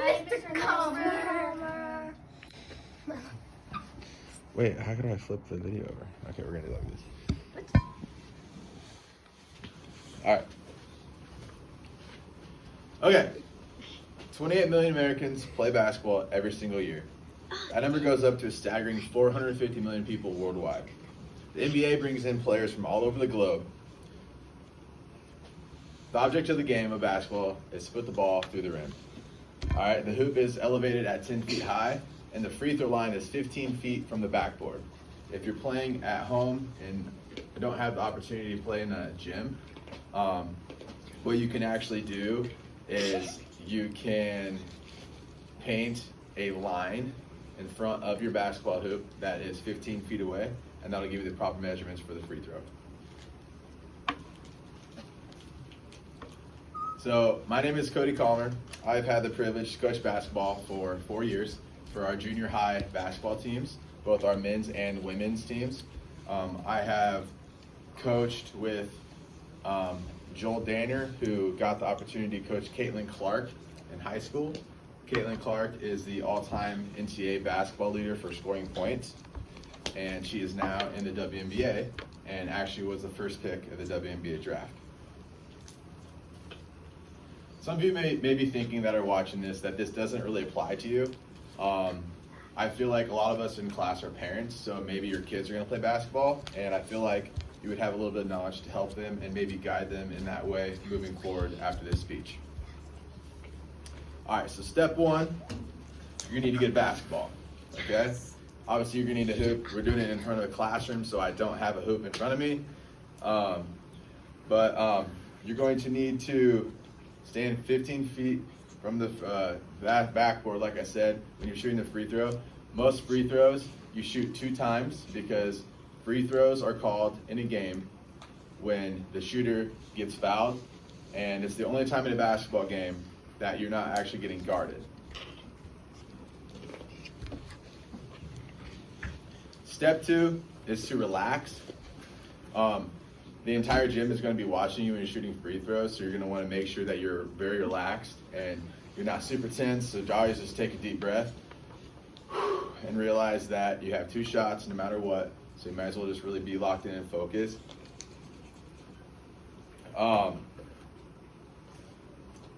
Mr. Comer. Wait, how can I flip the video over? Okay, we're gonna do like this. All right. Okay. 28 million Americans play basketball every single year. That number goes up to a staggering 450 million people worldwide. The NBA brings in players from all over the globe. The object of the game of basketball is to put the ball through the rim. All right, the hoop is elevated at 10 feet high, and the free throw line is 15 feet from the backboard. If you're playing at home and don't have the opportunity to play in a gym, what you can actually do is you can paint a line in front of your basketball hoop that is 15 feet away, and that'll give you the proper measurements for the free throw. So my name is Cody Calmer. I've had the privilege to coach basketball for 4 years for our junior high basketball teams, both our men's and women's teams. I have coached with Joel Danner, who got the opportunity to coach Caitlin Clark in high school. Caitlin Clark is the all-time NCAA basketball leader for scoring points, and she is now in the WNBA and actually was the first pick of the WNBA draft. Some of you may be thinking that are watching this that this doesn't really apply to you. I feel like a lot of us in class are parents, so maybe your kids are going to play basketball, and I feel like you would have a little bit of knowledge to help them and maybe guide them in that way moving forward after this speech. All right, so step one, you're gonna need to get a basketball, okay? Obviously you're gonna need a hoop. We're doing it in front of a classroom, so I don't have a hoop in front of me. You're going to need to stand 15 feet from the backboard, like I said, when you're shooting the free throw. Most free throws, you shoot 2 times because free throws are called in a game when the shooter gets fouled, and it's the only time in a basketball game that you're not actually getting guarded. Step 2 is to relax. The entire gym is going to be watching you when you're shooting free throws, so you're going to want to make sure that you're very relaxed and you're not super tense. So always just take a deep breath and realize that you have 2 shots no matter what, so you might as well just really be locked in and focused.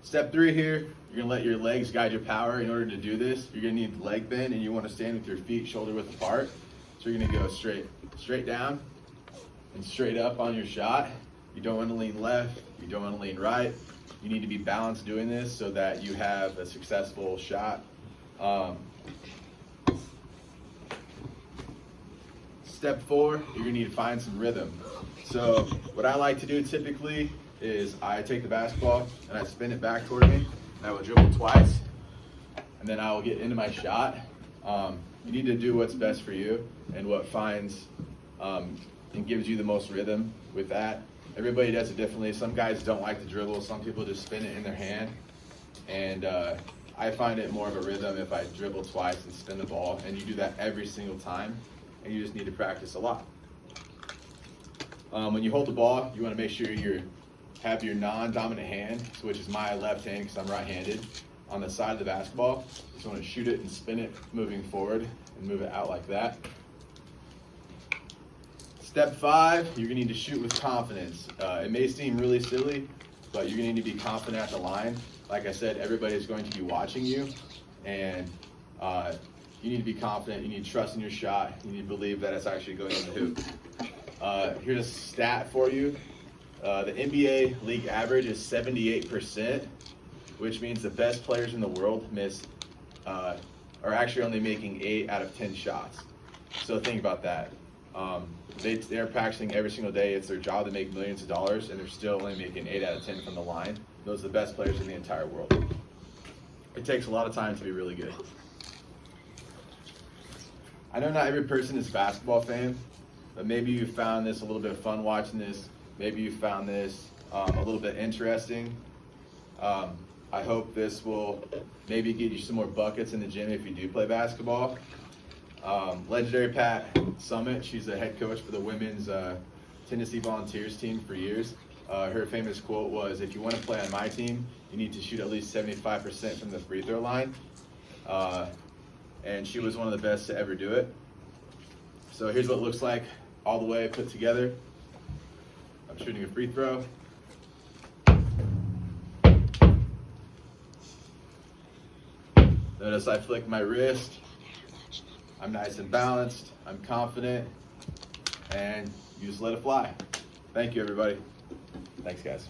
Step 3 here, you're going to let your legs guide your power. In order to do this, you're going to need leg bend, and you want to stand with your feet shoulder width apart. So you're going to go straight down and straight up on your shot. You don't want to lean left, you don't want to lean right. You need to be balanced doing this so that you have a successful shot. Step 4, you're going to need to find some rhythm. So what I like to do typically is I take the basketball and I spin it back toward me, and I will dribble twice, and then I will get into my shot. You need to do what's best for you and what finds and gives you the most rhythm with that. Everybody does it differently. Some guys don't like to dribble. Some people just spin it in their hand. And I find it more of a rhythm if I dribble twice and spin the ball. And you do that every single time. And you just need to practice a lot. When you hold the ball, you want to make sure you have your non-dominant hand, which is my left hand because I'm right-handed, on the side of the basketball. Just want to shoot it and spin it moving forward and move it out like that. Step 5, you're going to need to shoot with confidence. It may seem really silly, but you're going to need to be confident at the line. Like I said, everybody's going to be watching you, and you need to be confident. You need to trust in your shot. You need to believe that it's actually going in the hoop. Here's a stat for you. The NBA league average is 78%, which means the best players in the world are actually only making 8 out of 10 shots. So think about that. They're practicing every single day. It's their job to make millions of dollars, and they're still only making 8 out of 10 from the line. Those are the best players in the entire world. It takes a lot of time to be really good. I know not every person is a basketball fan, but maybe you found this a little bit fun watching this. Maybe you found this a little bit interesting. I hope this will maybe get you some more buckets in the gym if you do play basketball. Legendary Pat Summit, she's a head coach for the women's Tennessee Volunteers team for years. Her famous quote was, "If you want to play on my team, you need to shoot at least 75% from the free throw line. And she was one of the best to ever do it. So here's what it looks like all the way put together. I'm shooting a free throw. Notice I flick my wrist. I'm nice and balanced. I'm confident. And you just let it fly. Thank you, everybody. Thanks, guys.